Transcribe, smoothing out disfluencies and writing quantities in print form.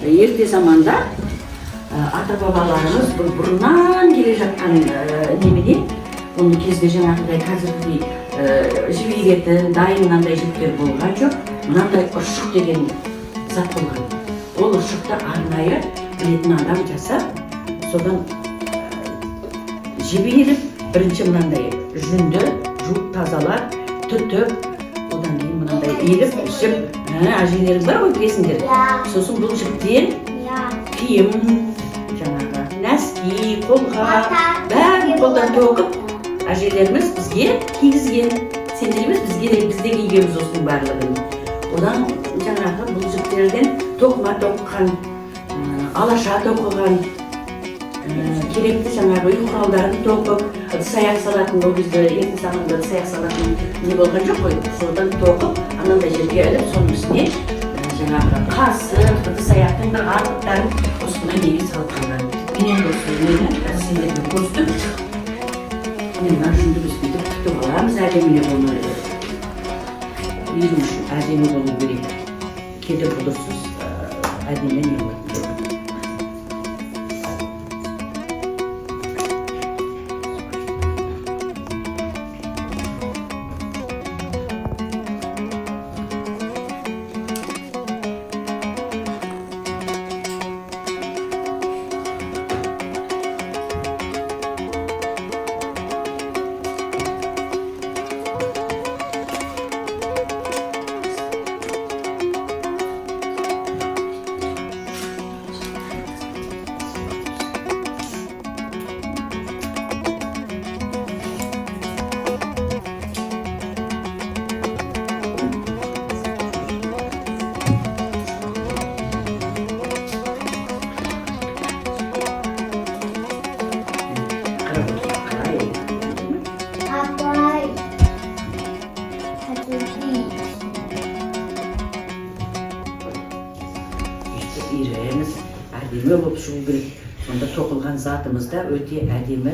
Ерте заманда ата-бабаларымыз бұл бұрыннан келе жатқан немене, оның кезінде жаңағыдай қазіргідей жіберетін, дайын мынандай жіптер болған жоқ. Мынандай ұршық деген зат болған. Ол ұршықты арнайы білетін адам жасап, содан жіберіп, бірінші мынандай жүнді жуып тазалап, түтіп, одан кейін мынандай еліп, жіп, әжелерің бар ғой, білесіңдер. Сосын бұл жіптен киім, жаңағы нәски, қолға, бәрін қолдан тоқып, әжелеріміз бізге кигізген. Сендер емес, бізде кигеміз осының барлығын. Одан жаңағы бұл жіптерден тоқыма тоқыған, алаша тоқыған, керекті жаңағы үй құралдарын тоқып, саяқ салатын, ол кезде ерте заманда саяқ салатын не болған жоқ қой, содан тоқып, анандай жерге іліп, соның үстіне жаңағы қасық, саяқтың бір арқыттарын осына неге салып қалған. Менен осы мені сендерге көстім. Мен мына жүнді біз бүйтіп күтіп аламыз, әдеміне болмайды. Үйдің үшін әдемі болу керек. Кейде бұдырсыз әдемі не болады. Үйреміз әдемі болып шығу керек. Сонда тоқылған затымыз да өте әдемі